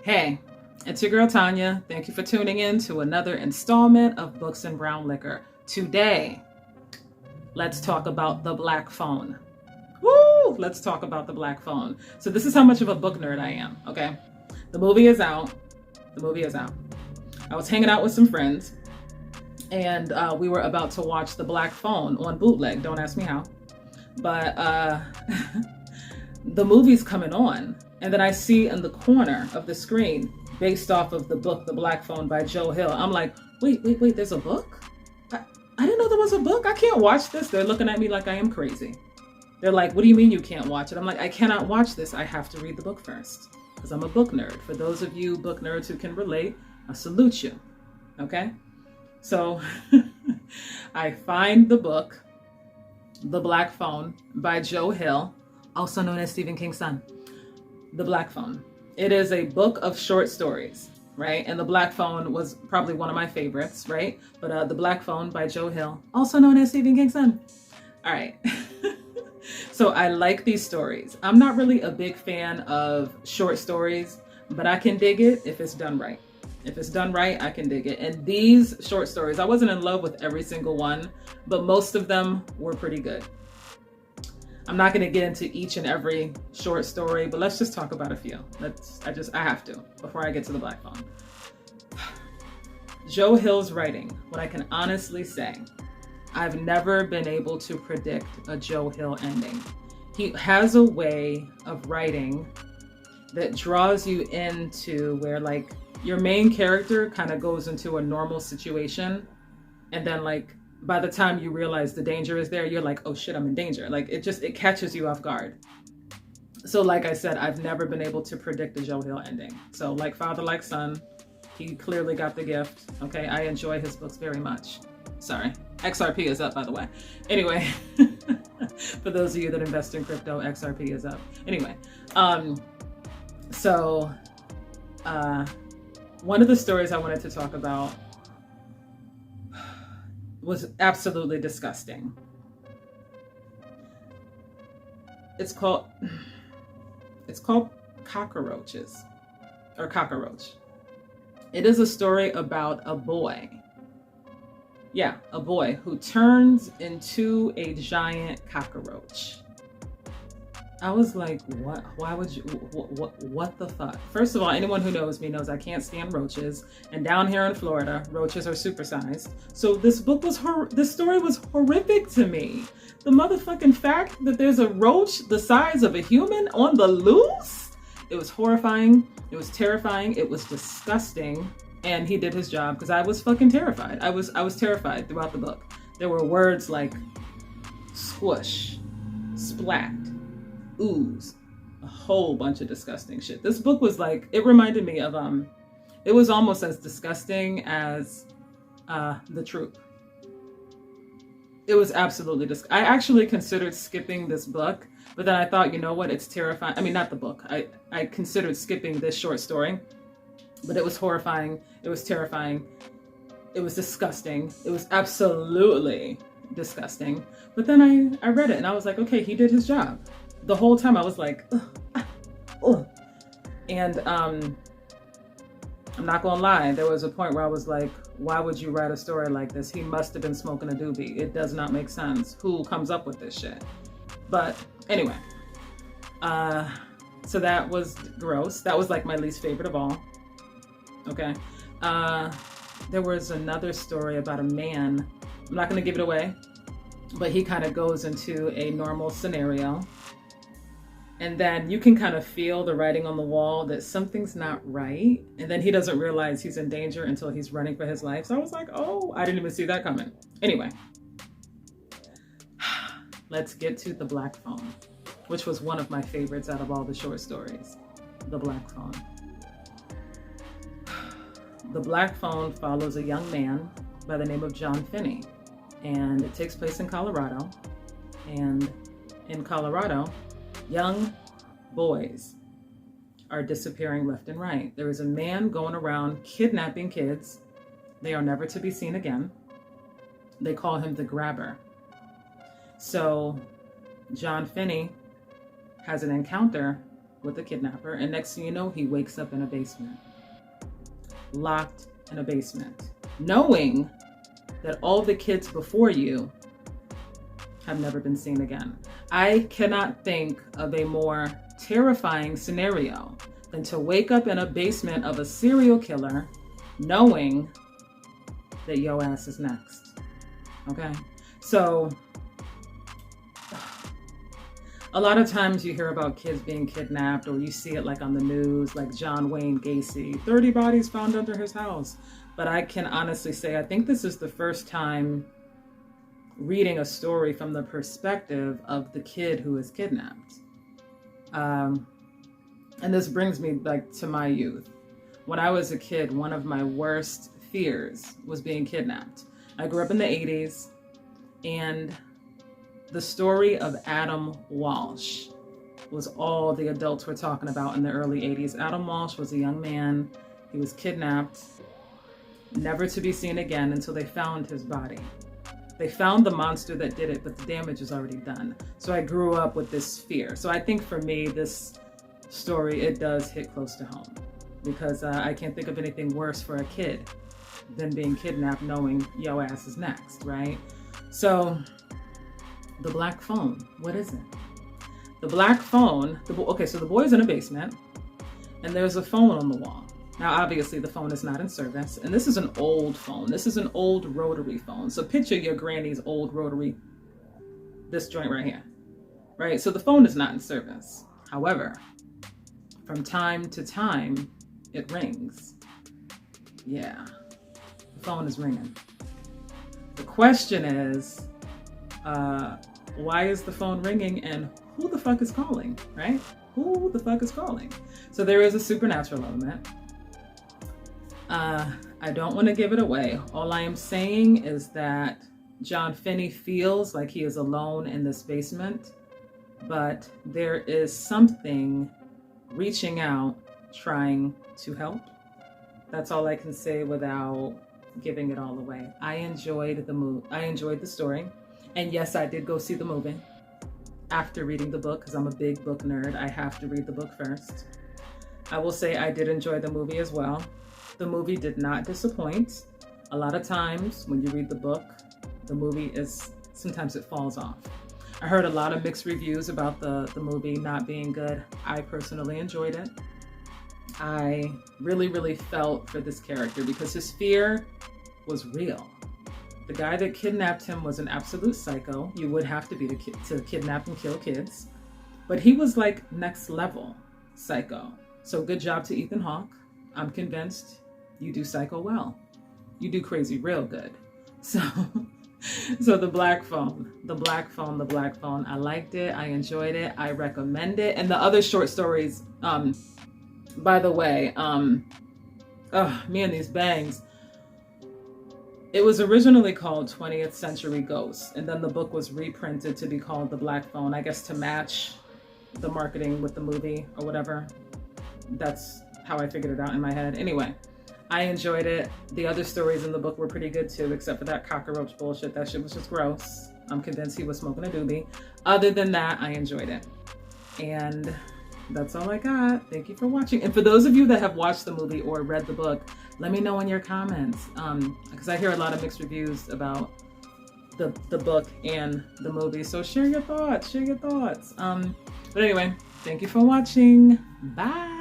Hey, it's your girl Tanya. Thank you for tuning in to another installment of Books and Brown Liquor. Today, let's talk about The Black Phone. Woo! Let's talk about The Black Phone. So this is how much of a book nerd I am, okay? The movie is out. I was hanging out with some friends, and we were about to watch The Black Phone on bootleg. Don't ask me how. But the movie's coming on. And then I see in the corner of the screen, based off of the book, The Black Phone by Joe Hill. I'm like, wait, there's a book? I didn't know there was a book. I can't watch this. They're looking at me like I am crazy. They're like, what do you mean you can't watch it? I'm like, I cannot watch this. I have to read the book first because I'm a book nerd. For those of you book nerds who can relate, I salute you. Okay? So I find the book, The Black Phone by Joe Hill, also known as Stephen King's son. The Black Phone. It is a book of short stories, right? And The Black Phone was probably one of my favorites, right? But The Black Phone by Joe Hill, also known as Stephen King's son. All right. So I like these stories. I'm not really a big fan of short stories, but I can dig it if it's done right. If it's done right, I can dig it. And these short stories, I wasn't in love with every single one, but most of them were pretty good. I'm not going to get into each and every short story, but let's just talk about a few. I have to before I get to The Black Phone. Joe Hill's writing, what I can honestly say, I've never been able to predict a Joe Hill ending. He has a way of writing that draws you into where like your main character kind of goes into a normal situation, and then like by the time you realize the danger is there, you're like, oh shit, I'm in danger. Like it catches you off guard. So like I said, I've never been able to predict a Joe Hill ending. So like father, like son, he clearly got the gift. Okay, I enjoy his books very much. Sorry, XRP is up, by the way. Anyway, for those of you that invest in crypto, XRP is up. Anyway, so one of the stories I wanted to talk about was absolutely disgusting. It's called Cockroaches, or Cockroach. It is a story about a boy. Yeah, a boy who turns into a giant cockroach. I was like, what? Why would you? What the fuck? First of all, anyone who knows me knows I can't stand roaches. And down here in Florida, roaches are supersized. So this story was horrific to me. The motherfucking fact that there's a roach the size of a human on the loose. It was horrifying. It was terrifying. It was disgusting. And he did his job because I was fucking terrified. I was terrified throughout the book. There were words like squish, splat, ooze, a whole bunch of disgusting shit. This book was like, it reminded me of it was almost as disgusting as The Troop. It was absolutely I actually considered skipping this book, but then I thought, you know what, it's terrifying. I mean, not the book. I considered skipping this short story, but it was horrifying. It was terrifying. It was disgusting. It was absolutely disgusting. But then I read it and I was like, okay, he did his job. The whole time I was like, ugh, ugh. And I'm not gonna lie, there was a point where I was like, why would you write a story like this? He must have been smoking a doobie. It does not make sense. Who comes up with this shit? But anyway, so that was gross. That was like my least favorite of all. Okay. There was another story about a man. I'm not gonna give it away, but he kind of goes into a normal scenario. And then you can kind of feel the writing on the wall that something's not right. And then he doesn't realize he's in danger until he's running for his life. So I was like, oh, I didn't even see that coming. Anyway, let's get to The Black Phone, which was one of my favorites out of all the short stories. The Black Phone. The Black Phone follows a young man by the name of John Finney. And it takes place in Colorado. And in Colorado, young boys are disappearing left and right. There is a man going around kidnapping kids. They are never to be seen again. They call him the Grabber. So John Finney has an encounter with the kidnapper, and next thing you know, he wakes up in a basement, locked in a basement, knowing that all the kids before you have never been seen again. I cannot think of a more terrifying scenario than to wake up in a basement of a serial killer knowing that your ass is next. Okay? So, a lot of times you hear about kids being kidnapped, or you see it like on the news, like John Wayne Gacy, 30 bodies found under his house. But I can honestly say, I think this is the first time reading a story from the perspective of the kid who is kidnapped. And this brings me like to my youth. When I was a kid, one of my worst fears was being kidnapped. I grew up in the 80s, and the story of Adam Walsh was all the adults were talking about in the early 80s. Adam Walsh was a young man. He was kidnapped, never to be seen again until they found his body. They found the monster that did it, but the damage is already done. So I grew up with this fear. So I think for me, this story, it does hit close to home, because I can't think of anything worse for a kid than being kidnapped knowing yo ass is next, right? So the black phone, what is it? The black phone, okay, so the boy's in a basement and there's a phone on the wall. Now, obviously the phone is not in service, and this is an old phone. This is an old rotary phone. So picture your granny's old rotary, this joint right here, right? So the phone is not in service. However, from time to time, it rings. Yeah, the phone is ringing. The question is, why is the phone ringing, and who the fuck is calling, right? Who the fuck is calling? So there is a supernatural element. I don't want to give it away. All I am saying is that John Finney feels like he is alone in this basement, but there is something reaching out, trying to help. That's all I can say without giving it all away. I enjoyed the story. And yes, I did go see the movie after reading the book, because I'm a big book nerd. I have to read the book first. I will say I did enjoy the movie as well. The movie did not disappoint. A lot of times when you read the book, the movie sometimes it falls off. I heard a lot of mixed reviews about the movie not being good. I personally enjoyed it. I really, really felt for this character because his fear was real. The guy that kidnapped him was an absolute psycho. You would have to be to kidnap and kill kids. But he was like next level psycho. So good job to Ethan Hawke. I'm convinced you do psycho well. You do crazy real good. So the black phone. I liked it. I enjoyed it. I recommend it. And the other short stories, by the way, me and these bangs. It was originally called 20th Century Ghosts, and then the book was reprinted to be called The Black Phone, I guess to match the marketing with the movie or whatever. That's how I figured it out in my head. Anyway, I enjoyed it. The other stories in the book were pretty good too, except for that cockroach bullshit. That shit was just gross. I'm convinced he was smoking a doobie. Other than that, I enjoyed it. And that's all I got. Thank you for watching. And for those of you that have watched the movie or read the book, let me know in your comments. Because I hear a lot of mixed reviews about the book and the movie. So share your thoughts. But anyway, thank you for watching. Bye.